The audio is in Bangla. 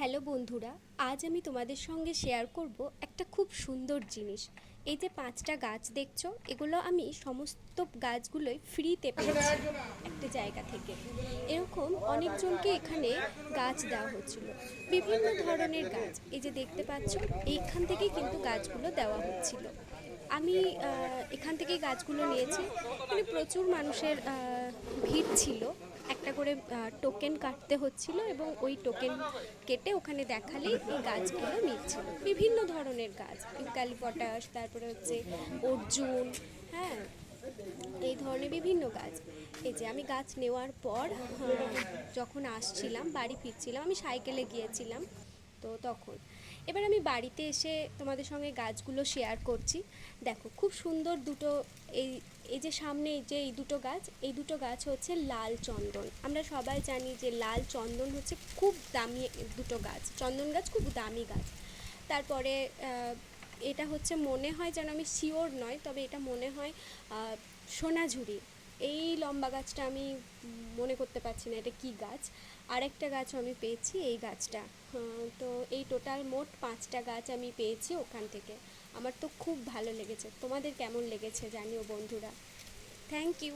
হ্যালো বন্ধুরা, আজ আমি তোমাদের সঙ্গে শেয়ার করব একটা খুব সুন্দর জিনিস। এই যে 5টা গাছ দেখছো, এগুলো আমি সমস্ত গাছগুলোই ফ্রিতে পেয়েছি একটা জায়গা থেকে। এরকম অনেকজনকে এখানে গাছ দেওয়া হচ্ছিল, বিভিন্ন ধরনের গাছ। এই যে দেখতে পাচ্ছ, এইখান থেকেই কিন্তু গাছগুলো দেওয়া হচ্ছিল। আমি এখান থেকেই গাছগুলো নিয়েছি। এখানে প্রচুর মানুষের ভিড় ছিল। একটা করে টোকেন কাটতে হচ্ছিল এবং ওই টোকেন কেটে ওখানে দেখালেই এই গাছগুলো নিচ্ছিল। বিভিন্ন ধরনের গাছ, ইউক্যালিপটাস, তারপরে হচ্ছে অর্জুন, হ্যাঁ, এই ধরনের বিভিন্ন গাছ। এই যে আমি গাছ নেওয়ার পর যখন আসছিলাম, বাড়ি ফিরছিলাম, আমি সাইকেলে গিয়েছিলাম, তো তখন এবার আমি বাড়িতে এসে তোমাদের সঙ্গে গাছগুলো শেয়ার করছি। দেখো খুব সুন্দর দুটো, এই এই যে সামনে এই দুটো গাছ হচ্ছে লাল চন্দন। আমরা সবাই জানি যে লাল চন্দন হচ্ছে খুব দামি দুটো গাছ, চন্দন গাছ খুব দামি গাছ। তারপরে এটা হচ্ছে, মনে হয় যেন, আমি শিওর নয়, তবে এটা মনে হয় সোনাঝুরি। এই লম্বা গাছটা আমি মনে করতে পারছি না এটা কি গাছ। আরেকটা গাছও আমি পেয়েছি, এই গাছটা। তো এই টোটাল মোট 5টা গাছ আমি পেয়েছি ওখান থেকে। আমার তো খুব ভালো লেগেছে। তোমাদের কেমন লেগেছে জানিও বন্ধুরা। Thank you.